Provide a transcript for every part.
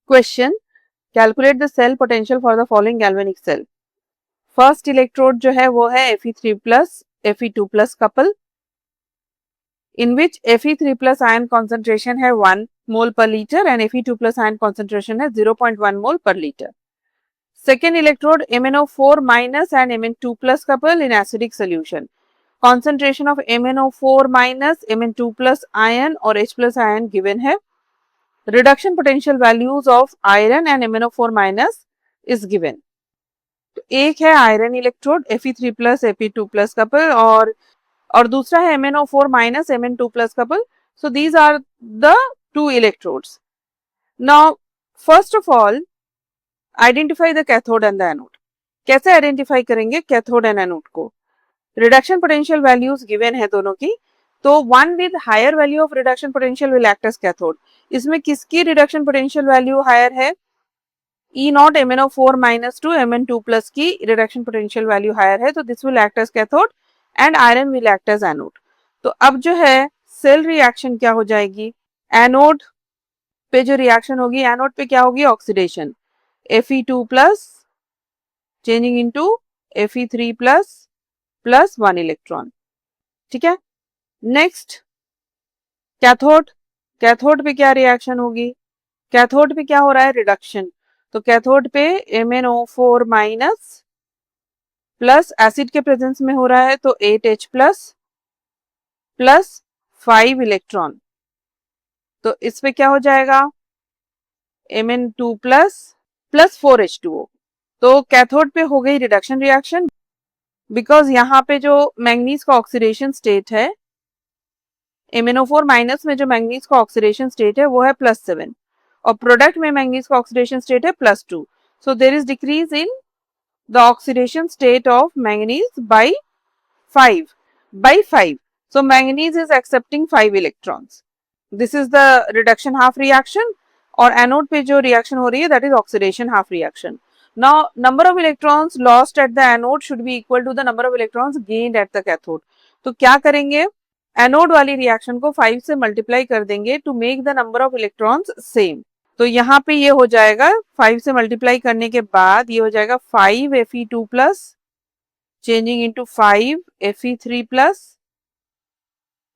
Question, calculate the cell potential for the following galvanic cell. First electrode जो है वो है Fe3 plus Fe2 plus couple, in which Fe3 plus ion concentration है 1 mole per liter and Fe2 plus ion concentration है 0.1 mole per liter. Second electrode MnO4 minus and Mn2 plus couple in acidic solution. Concentration of MnO4 minus Mn2 plus ion or H plus ion given है. Reduction potential values of iron and MnO4 minus is given. तो एक है iron electrode Fe3 plus Fe2 plus couple और दूसरा है MnO4 minus Mn2 plus couple. So these are the two electrodes. Now, first of all, identify the cathode and the anode. कैसे identify करेंगे cathode and anode को? Reduction potential values given है दोनों की, तो one with higher value of reduction potential will act as cathode. इसमें किसकी reduction potential value higher है? E naught MnO4 minus 2 Mn2 plus की रिडक्शन पोटेंशियल वैल्यू हायर है, तो this will act as cathode and iron will act as anode. तो अब जो है सेल रिएक्शन क्या हो जाएगी? एनोड पे जो रिएक्शन होगी, एनोड पे क्या होगी? Oxidation. Fe2 plus changing into Fe3 plus plus 1 electron. ठीक है. Next cathode. कैथोड पे क्या रिएक्शन होगी? कैथोड पे क्या हो रहा है? रिडक्शन. तो कैथोड पे MnO4 माइनस प्लस एसिड के प्रेजेंस में हो रहा है तो 8H प्लस प्लस 5 इलेक्ट्रॉन. तो इस पे क्या हो जाएगा? Mn2 plus plus 4H2O. तो कैथोड पे हो गई रिडक्शन रिएक्शन, बिकॉज यहाँ पे जो मैंगनीज का ऑक्सीडेशन स्टेट है, MnO4 माइनस में जो मैंगनीज का ऑक्सीडेशन स्टेट है वो है +7 और प्रोडक्ट में मैंगनीज का ऑक्सीडेशन स्टेट है +2. So there is decrease in the oxidation state of manganese by 5. So manganese is accepting 5 electrons. This is the reduction half reaction. और एनोड पे जो रिएक्शन हो रही है that is oxidation half reaction. Now number of electrons lost at the anode should be equal to the number of electrons gained at the cathode. तो क्या करेंगे? Anode वाली रिएक्शन को 5 से मल्टीप्लाई कर देंगे to make the number of electrons same. तो यहाँ पे ये हो जाएगा 5 से मल्टीप्लाई करने के बाद ये हो जाएगा 5 Fe2 plus changing into 5 Fe3 plus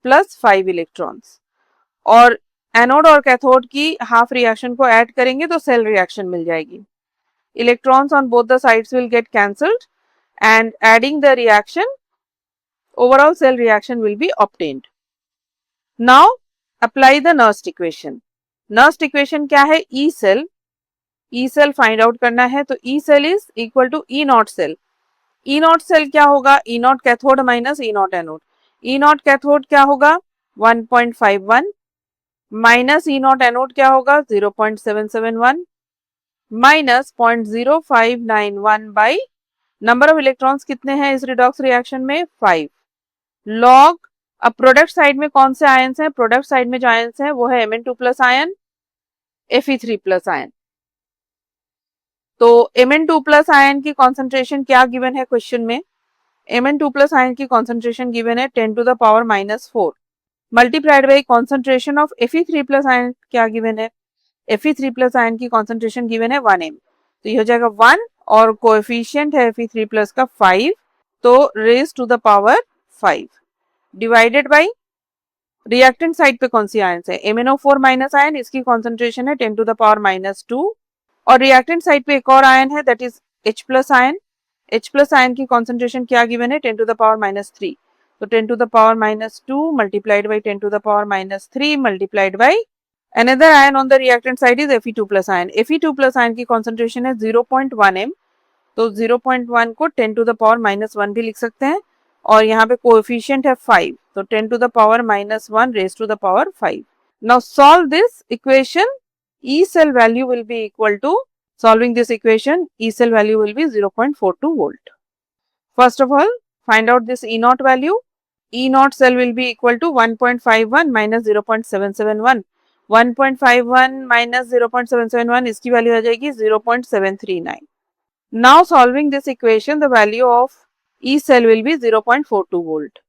plus 5 electrons. और एनोड और कैथोड की हाफ रिएक्शन को ऐड करेंगे तो सेल रिएक्शन मिल जाएगी. Electrons on both the sides will get cancelled and adding the reaction overall cell reaction will be obtained. Now apply the Nernst equation. Nernst equation क्या है? E cell. E cell find out करना है तो E cell is equal to E naught cell. E naught cell क्या होगा? E naught cathode minus E naught anode. E naught cathode क्या होगा? 1.51 minus E naught anode क्या होगा? 0.771 minus 0.0591 by number of electrons कितने हैं इस रिडॉक्स रिएक्शन में? 5 लॉग. अब प्रोडक्ट साइड में कौन से आयंस हैं? प्रोडक्ट साइड में जो आयंस हैं वो है Mn2 plus ion, Fe3 plus ion. तो Mn2 प्लस आयन की कॉन्सेंट्रेशन क्या गिवन है क्वेश्चन में? Mn2 प्लस आयन की कॉन्सेंट्रेशन गिवन है 10 to the power -4 multiplied by concentration of Fe3 plus ion क्या गिवन है? Fe3 प्लस आयन की कॉन्सेंट्रेशन गिवन है 1m. तो ये हो जाएगा 1 और कोएफिशिएंट है Fe3 प्लस का 5, तो raise to the power 5 divided by reactant side पे कौन सी आयन है? MnO4 माइनस आयन, इसकी कॉन्सेंट्रेशन है 10 टू द पावर -2 और रिएक्टेंट साइड पे एक और आयन है that is H plus ion. H plus ion की कॉन्सेंट्रेशन क्या गिवन है? 10 टू द पावर -3. तो 10 to the power -2 multiplied by 10 to the power -3 multiplied by another ion on the reactant side is Fe2 plus ion. Fe2 plus ion की concentration है 0.1 m. तो 0.1 को 10 to the power -1 भी लिख सकते हैं और यहाँ पे कोएफिशिएंट है 5, तो 10 to the power -1 raise to the power 5. Now solve this equation. E cell value will be equal to, solving this equation, E cell value will be 0.42 volt. First of all, find out this E naught value. E naught cell will be equal to 1.51 minus 0.771. 1.51 minus 0.771 इसकी value आ जाएगी 0.739. Now solving this equation, the value of E cell will be 0.42 volt.